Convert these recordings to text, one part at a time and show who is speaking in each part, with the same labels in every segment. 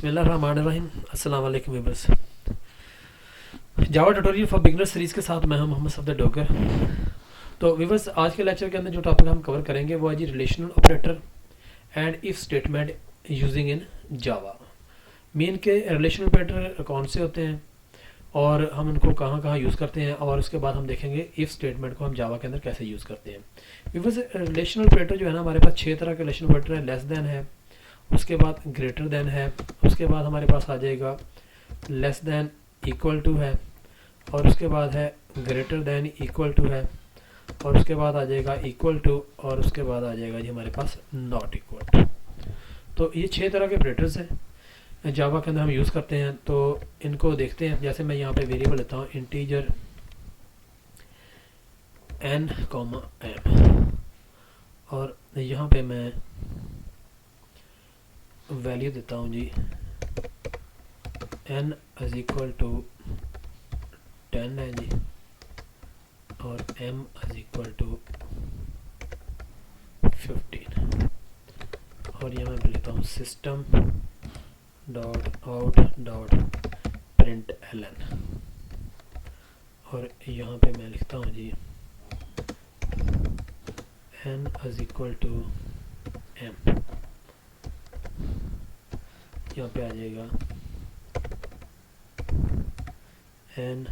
Speaker 1: बिस्मिल्लाहिर्रहमानिर्रहीम। अस्सलाम वालेकुम viewers. Java tutorial for beginner series के साथ मैं हूं मोहम्मद सफदर डोगर। तो व्यूअर्स, आज के लेक्चर के अंदर जो टॉपिक हम कवर करेंगे वो है ji relational operator and if statement using in Java. Main के रिलेशनल ऑपरेटर कौन से होते हैं और हम उनको कहाँ कहाँ यूज़ करते हैं, और उसके बाद हम देखेंगे इफ़ स्टेटमेंट को हम जावा के अंदर कैसे यूज़ करते हैं। व्यूअर्स, रिलेशनल ऑपरेटर जो है ना, हमारे पास 6 तरह के रिलेशनल ऑपरेटर है। लेस देन है, उसके बाद ग्रेटर देन है, उसके बाद हमारे पास आ जाएगा लेस देन इक्वल टू है, और उसके बाद है ग्रेटर देन इक्वल टू है, और उसके बाद आ जाएगा इक्वल टू, और उसके बाद आ जाएगा जी हमारे पास नॉट इक्वल टू। तो ये 6 तरह के ऑपरेटर्स हैं जावा के अंदर हम यूज़ करते हैं। तो इनको देखते हैं। जैसे मैं यहाँ पे वेरिएबल लेता हूँ इंटीजर n, m, और यहाँ पे मैं वैल्यू देता हूँ जी n इज इक्वल टू 10 है जी, और m इज इक्वल टू 15, और यहाँ मैं लिखता हूँ system dot out dot print ln, और यहाँ पे मैं लिखता हूँ जी n is equal to m। यहाँ पे आ जाएगा n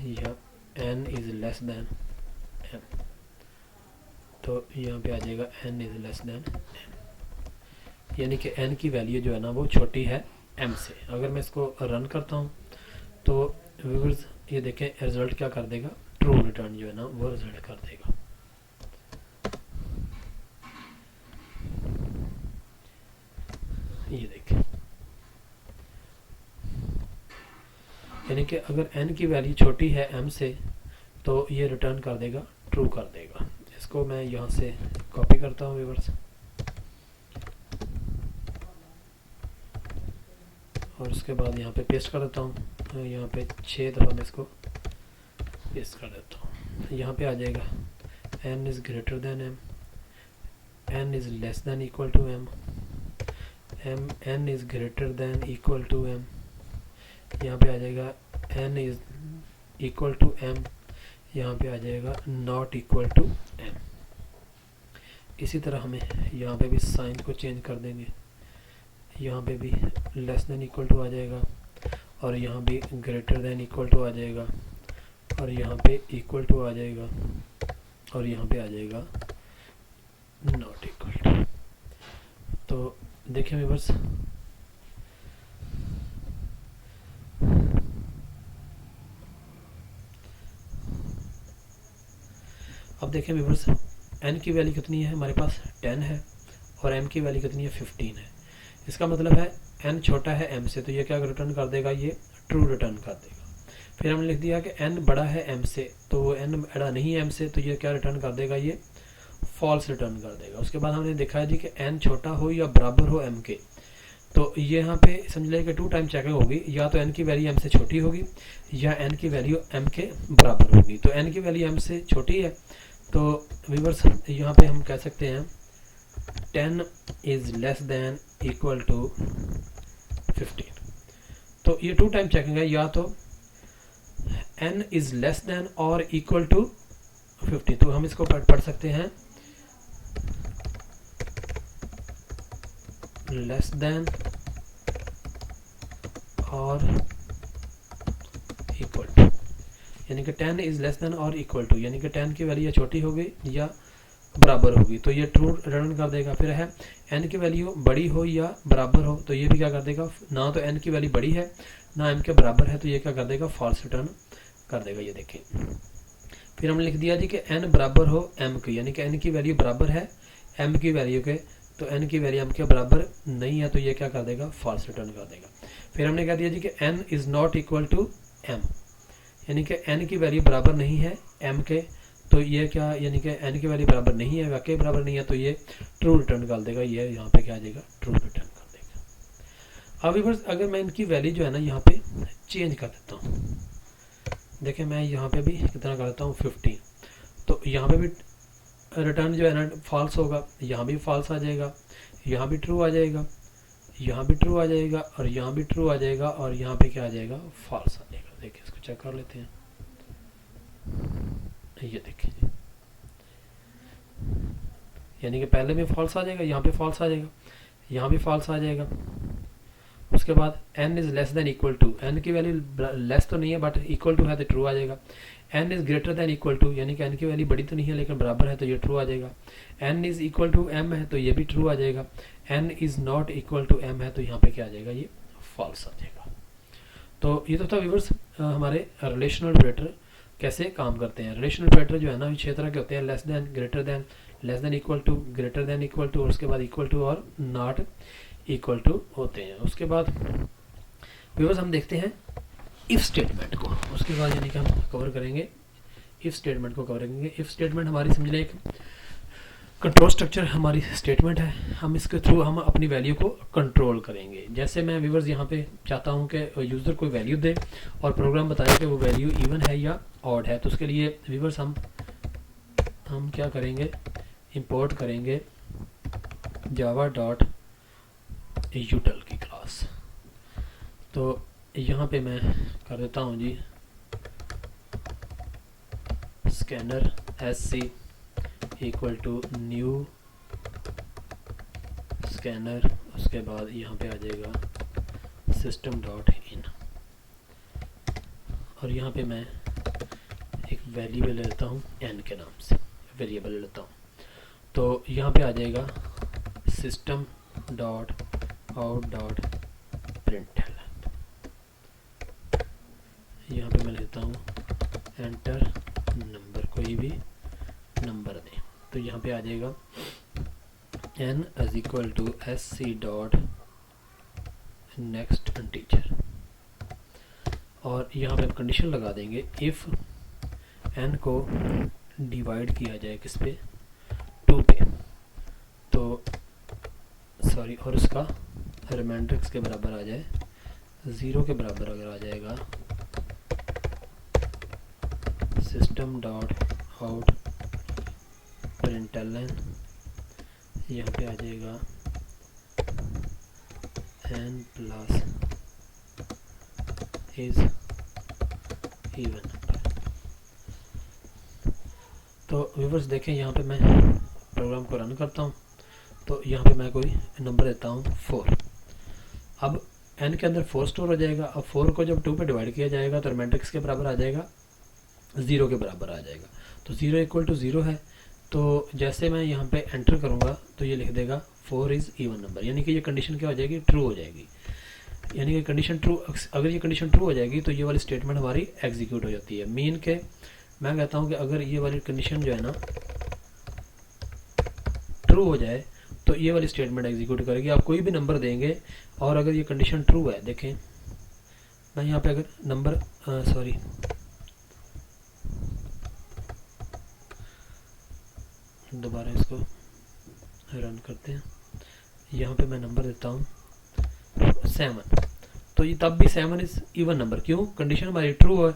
Speaker 1: या n is less than m, तो यहाँ पे आ जाएगा n is less than m, यानी कि n की वैल्यू जो है ना वो छोटी है m से। अगर मैं इसको रन करता हूँ तो व्यूअर्स ये देखें रिजल्ट क्या कर देगा, ट्रू रिटर्न जो है ना वो रिजल्ट कर देगा। ये देखें, यानी कि अगर n की वैल्यू छोटी है m से तो ये रिटर्न कर देगा, ट्रू कर देगा। इसको मैं यहाँ से कॉपी करता हूँ व्यूअर्स, और उसके बाद यहाँ पे पेस्ट कर देता हूँ। यहाँ पे 6 दफ़ा मैं इसको पेस्ट कर देता हूँ। यहाँ पे आ जाएगा n is greater than m, n is less than equal to m, n is greater than equal to m, यहाँ पे आ जाएगा n is equal to m, यहाँ पे आ जाएगा नॉट इक्वल टू m। इसी तरह हमें यहाँ पे भी साइन को चेंज कर देंगे। यहाँ पे भी लेस देन इक्वल टू आ जाएगा, और यहाँ भी ग्रेटर देन इक्वल टू आ जाएगा, और यहाँ पे इक्वल टू आ जाएगा, और यहाँ पे आ जाएगा नॉट इक्वल टू। तो देखिए व्यूअर्स, अब देखें व्यूअर्स, n की वैल्यू कितनी है हमारे पास 10 है, और m की वैल्यू कितनी है 15 है। इसका मतलब है n छोटा है m से, तो ये क्या रिटर्न कर देगा, ये ट्रू रिटर्न कर देगा। फिर हमने लिख दिया कि n बड़ा है m से, तो वो n बड़ा नहीं है m से, तो ये क्या रिटर्न कर देगा, ये फॉल्स रिटर्न कर देगा। उसके बाद हमने देखा है जी कि n छोटा हो या बराबर हो m के, तो ये यहाँ पे समझ लें कि 2 टाइम चेकिंग होगी, या तो n की वैल्यू m से छोटी होगी या n की वैल्यू m के बराबर होगी। तो n की वैल्यू m से छोटी है, तो व्यूअर्स यहाँ पे हम कह सकते हैं 10 is less than equal to 15। तो ये 2 टाइम चेकिंग है, या तो n इज़ लेस देन और इक्वल टू 50। तो हम इसको पढ़ सकते हैं लेस देन और इक्वल टू, यानी कि 10 इज़ लेस देन और इक्वल टू, यानी कि 10 की वैल्यू या छोटी होगी या बराबर होगी, तो ये ट्रू रिटर्न कर देगा। फिर है n की वैल्यू बड़ी हो या बराबर हो, तो ये भी क्या कर देगा, ना तो n की वैल्यू बड़ी है ना m के बराबर है, तो ये क्या कर देगा, फॉल्स रिटर्न कर देगा। ये देखें, फिर हमने लिख दिया जी कि n बराबर हो m की, यानी कि n की वैल्यू बराबर है m की वैल्यू के, तो n की वैल्यू m के बराबर नहीं है, तो ये क्या कर देगा, फॉल्स रिटर्न कर देगा। फिर हमने कह दिया जी कि n is not equal to m, यानी कि n की वैल्यू बराबर नहीं है m के, तो ये क्या, यानी कि n की वैल्यू बराबर नहीं है, वाकई बराबर नहीं है, तो ये ट्रू रिटर्न कर देगा। ये यहाँ पे क्या आ जाएगा, ट्रू रिटर्न कर देगा। अब व्यूअर्स, अगर मैं इनकी वैल्यू जो है ना यहाँ पे चेंज कर देता हूँ, देखिए मैं यहाँ पे भी कितना कर देता हूँ 15, तो यहाँ पे भी रिटर्न जो है ना फॉल्स होगा, यहाँ भी फॉल्स आ जाएगा, यहाँ भी ट्रू आ जाएगा, यहाँ भी ट्रू आ जाएगा, और यहाँ भी ट्रू आ जाएगा, और यहाँ पे क्या आ जाएगा, फॉल्स आ जाएगा। देखिए इसको चेक कर लेते हैं, ये देखिए जी, यानी कि पहले में फॉल्स आ जाएगा, यहाँ पे फॉल्स आ जाएगा, यहाँ भी फॉल्स आ जाएगा। उसके बाद n is less than equal to, n की वैल्यू लेस तो नहीं है बट इक्वल टू है तो ट्रू आ जाएगा। n is greater than equal to, यानी कि n की वैल्यू बड़ी तो नहीं है लेकिन बराबर है तो ये ट्रू आ जाएगा। n is equal to m है तो ये भी ट्रू आ जाएगा। n is not equal to m है तो यहाँ पे क्या आ जाएगा, ये फॉल्स आ जाएगा। तो ये तो था व्यूअर्स हमारे रिलेशनल ऑपरेटर कैसे काम करते हैं। रिलेशनल ऑपरेटर जो है ना 6 तरह के होते हैं, less than, greater than, less than equal to, greater than equal to, और उसके बाद इक्वल टू और नॉट इक्वल टू होते हैं। उसके बाद व्यूअर्स हम देखते हैं इफ स्टेटमेंट को, उसके बाद यानी कि हम कवर करेंगे इफ स्टेटमेंट को कवर करेंगे। इफ स्टेटमेंट हमारी समझ लें एक कंट्रोल स्ट्रक्चर हमारी स्टेटमेंट है, हम इसके थ्रू हम अपनी वैल्यू को कंट्रोल करेंगे। जैसे मैं व्यूअर्स यहाँ पे चाहता हूँ कि यूज़र कोई वैल्यू दे और प्रोग्राम बताए कि वो वैल्यू इवन है या ऑड है, तो उसके लिए व्यूअर्स हम क्या करेंगे, इंपोर्ट करेंगे जावा डॉट यूटल की क्लास। तो यहाँ पे मैं कर देता हूँ ji scanner SC equal to new scanner, उसके बाद यहाँ पे आ जाएगा सिस्टम डॉट इन, और यहाँ पे मैं एक वेरिएबल ले लेता हूँ n के नाम से, वेरिएबल ले लेता हूँ। तो यहाँ पे आ जाएगा सिस्टम डॉट आउट डॉट प्रिंटल, यहाँ पे मैं लेता हूँ एंटर नंबर, कोई भी नंबर दें। तो यहाँ पे आ जाएगा n is equal to SC dot next teacher, और यहाँ पे हम कंडीशन लगा देंगे इफ़ n को डिवाइड किया जाए किस पे, 2 पे, तो सॉरी, और उसका रिमाइंडर के बराबर आ जाए, 0 के बराबर अगर आ जाएगा, सिस्टम डॉट आउट प्रिंटलन, यहाँ पे आ जाएगा n plus is even number. तो व्यूअर्स देखें यहाँ पे मैं प्रोग्राम को रन करता हूँ, तो यहाँ पे मैं कोई नंबर देता हूँ 4। अब n के अंदर 4 स्टोर हो जाएगा। अब 4 को जब 2 पे डिवाइड किया जाएगा तो रिमाइंडर किसके बराबर आ जाएगा, 0 के बराबर आ जाएगा। तो 0 इक्वल टू 0 है, तो जैसे मैं यहाँ पे एंटर करूँगा तो ये लिख देगा 4 इज़ इवन नंबर, यानी कि ये कंडीशन क्या हो जाएगी, ट्रू हो जाएगी। यानी कि कंडीशन ट्रू, अगर ये कंडीशन ट्रू हो जाएगी तो ये वाली स्टेटमेंट हमारी एग्जीक्यूट हो जाती है। मीन के मैं कहता हूँ कि अगर ये वाली कंडीशन जो है ना ट्रू हो जाए तो ये वाली स्टेटमेंट एग्जीक्यूट करेगी। आप कोई भी नंबर देंगे और अगर ये कंडीशन ट्रू है, देखें मैं यहाँ पे अगर नंबर सॉरी दोबारा इसको रन करते हैं, यहाँ पे मैं नंबर देता हूँ 7, तो ये तब भी 7 इज इवन नंबर, क्यों, कंडीशन हमारी ट्रू है।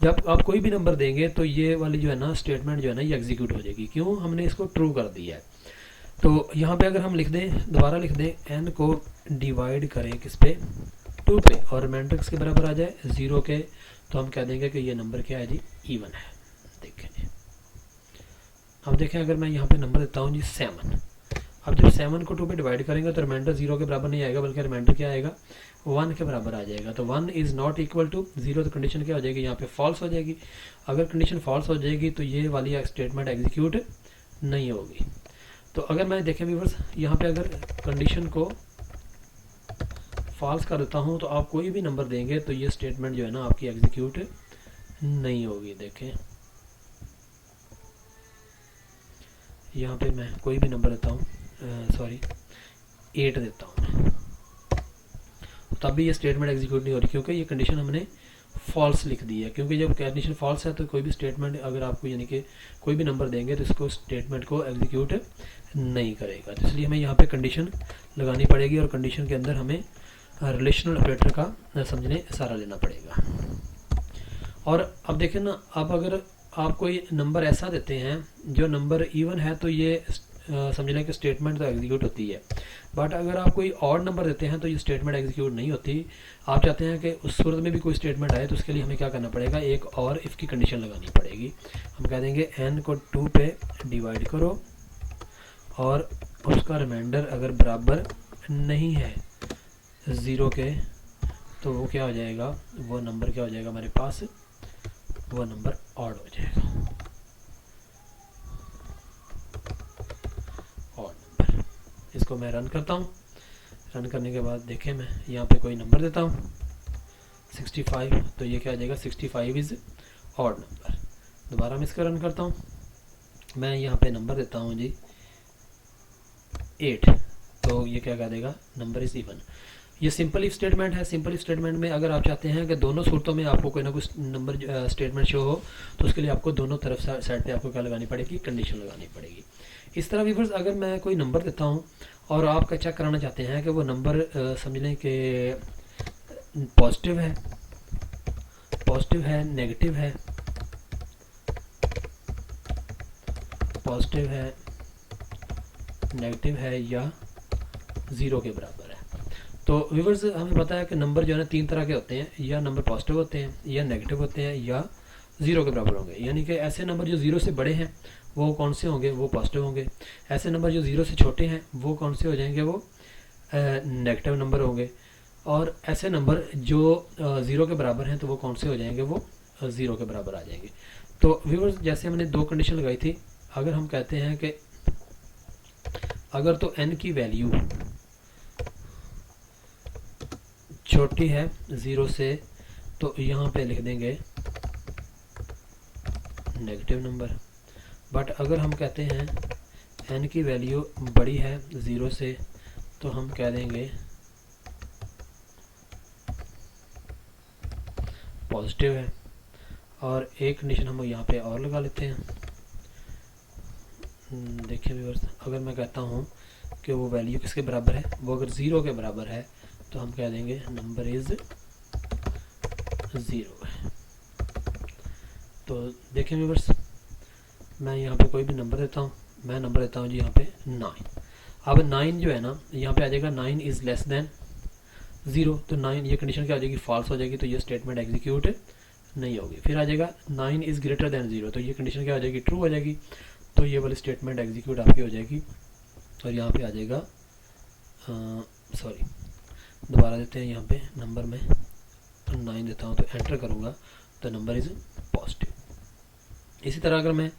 Speaker 1: जब आप कोई भी नंबर देंगे तो ये वाली जो है ना स्टेटमेंट जो है ना ये एग्जीक्यूट हो जाएगी, क्यों, हमने इसको ट्रू कर दिया है। तो यहाँ पे अगर हम लिख दें, दोबारा लिख दें n को डिवाइड करें किस पे, 2 पे, और रिमाइंडर किसके बराबर आ जाए 0 के, तो हम कह देंगे कि ये नंबर क्या है जी, इवन है। देखें जी, अब देखें अगर मैं यहाँ पे नंबर देता हूँ जी 7, अब जब 7 को 2 पे डिवाइड करेंगे तो रिमाइंडर 0 के बराबर नहीं आएगा, बल्कि रिमाइंडर क्या आएगा, 1 के बराबर आ जाएगा। तो 1 इज़ नॉट इक्वल टू 0, तो कंडीशन क्या हो जाएगी, यहाँ पे फॉल्स हो जाएगी। अगर कंडीशन फॉल्स हो जाएगी तो ये वाली स्टेटमेंट एग्जीक्यूट नहीं होगी। तो अगर मैं देखें व्यूअर्स यहाँ पे अगर कंडीशन को फॉल्स कर देता हूँ तो आप कोई भी नंबर देंगे तो ये स्टेटमेंट जो है ना आपकी एग्जीक्यूट नहीं होगी। देखें यहाँ पे मैं कोई भी नंबर देता हूँ, सॉरी 8 देता हूँ, तब भी ये स्टेटमेंट एग्जीक्यूट नहीं हो रही, क्योंकि ये कंडीशन हमने फॉल्स लिख दी है। क्योंकि जब कंडीशन फॉल्स है तो कोई भी स्टेटमेंट अगर आपको यानी कि कोई भी नंबर देंगे तो इसको स्टेटमेंट को एग्जीक्यूट नहीं करेगा। तो इसलिए हमें यहाँ पे कंडीशन लगानी पड़ेगी और कंडीशन के अंदर हमें रिलेशनल ऑपरेटर का समझने सारा लेना पड़ेगा। और अब देखें ना, अब अगर आप कोई नंबर ऐसा देते हैं जो नंबर इवन है तो ये समझ लें कि स्टेटमेंट तो एग्जीक्यूट होती है, बट अगर आप कोई और नंबर देते हैं तो ये स्टेटमेंट एग्जीक्यूट नहीं होती। आप चाहते हैं कि उस सूरत में भी कोई स्टेटमेंट आए तो उसके लिए हमें क्या करना पड़ेगा, एक और इफ़ की कंडीशन लगानी पड़ेगी। हम कह देंगे n को 2 पे डिवाइड करो और उसका रिमाइंडर अगर बराबर नहीं है 0 के तो वो क्या हो जाएगा, वो नंबर क्या हो जाएगा हमारे पास, वो नंबर ऑड हो जाएगा, ऑड नंबर। इसको मैं रन करता हूँ। रन करने के बाद देखें, मैं यहाँ पे कोई नंबर देता हूँ 65, तो ये क्या आ जाएगा, 65 इज़ ऑड नंबर। दोबारा मैं इसका रन करता हूँ। मैं यहाँ पे नंबर देता हूँ जी 8, तो ये क्या कह देगा, नंबर इज़ इवन। ये सिंपल इफ स्टेटमेंट है। सिंपल इफ स्टेटमेंट में अगर आप चाहते हैं कि दोनों सूरतों में आपको कोई ना कुछ नंबर स्टेटमेंट शो हो तो उसके लिए आपको दोनों तरफ साइड पे आपको क्या लगानी पड़ेगी, कंडीशन लगानी पड़ेगी। इस तरह व्यूअर्स अगर मैं कोई नंबर देता हूँ और आप चेक कराना चाहते हैं कि वो नंबर समझ लें कि पॉजिटिव है, नेगेटिव है, पॉजिटिव है, नेगेटिव है या 0 के बराबर है। तो व्यूअर्स हमें पता है कि नंबर जो है ना 3 तरह के होते हैं, या नंबर पॉजिटिव होते हैं, या नेगेटिव होते हैं, या 0 के बराबर होंगे। यानी कि ऐसे नंबर जो 0 से बड़े हैं वो कौन से होंगे, वो पॉजिटिव होंगे। ऐसे नंबर जो 0 से छोटे हैं वो कौन से हो जाएंगे, वो नेगेटिव नंबर होंगे। और ऐसे नंबर जो 0 के बराबर हैं तो वो कौन से हो जाएंगे, वो 0 के बराबर आ जाएंगे। तो व्यूअर्स जैसे हमने 2 कंडीशन लगाई थी, अगर हम कहते हैं कि अगर तो n की वैल्यू छोटी है 0 से तो यहाँ पे लिख देंगे नेगेटिव नंबर। बट अगर हम कहते हैं n की वैल्यू बड़ी है 0 से तो हम कह देंगे पॉजिटिव है। और एक कंडीशन हम यहाँ पे और लगा लेते हैं। देखिए व्यूअर्स, अगर मैं कहता हूँ कि वो वैल्यू किसके बराबर है, वो अगर 0 के बराबर है तो हम कह देंगे नंबर इज़ 0 है। तो देखिए व्यूअर्स, मैं यहाँ पे कोई भी नंबर देता हूँ। मैं नंबर देता हूँ जी यहाँ पे 9। अब 9 जो है ना, यहाँ पे आ जाएगा 9 इज़ लेस देन 0, तो 9 ये कंडीशन क्या हो जाएगी, फॉल्स हो जाएगी, तो ये स्टेटमेंट एग्जीक्यूट नहीं होगी। फिर आ जाएगा 9 इज़ ग्रेटर देन 0, तो ये कंडीशन क्या हो जाएगी, ट्रू हो जाएगी, तो ये वाली स्टेटमेंट एग्जीक्यूट आपकी हो जाएगी। और यहाँ पे आ जाएगा सॉरी दोबारा देते हैं, यहाँ पे नंबर में 9 देता हूँ तो एंटर करूँगा तो नंबर इज़ पॉजिटिव। इसी तरह अगर मैं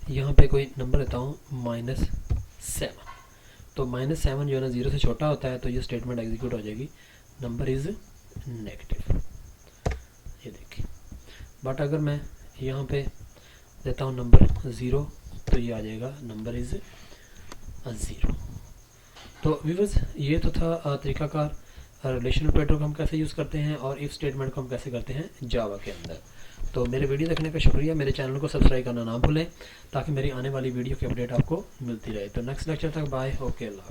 Speaker 1: यहाँ पे कोई नंबर देता हूँ -7, तो -7 जो है ना 0 से छोटा होता है तो ये स्टेटमेंट एग्जीक्यूट हो जाएगी, नंबर इज़ नेगेटिव। ये देखिए। बट अगर मैं यहाँ पे देता हूँ नंबर 0 तो ये आ जाएगा नंबर इज़ 0। तो व्यूअर्स ये तो था तरीकाकार रिलेशनल ऑपरेटर को हम कैसे यूज़ करते हैं और इफ स्टेटमेंट को हम कैसे करते हैं जावा के अंदर। तो मेरे वीडियो देखने का शुक्रिया। मेरे चैनल को सब्सक्राइब करना ना भूलें ताकि मेरी आने वाली वीडियो की अपडेट आपको मिलती रहे। तो नेक्स्ट लेक्चर तक बाय, ओके, अल्लाह।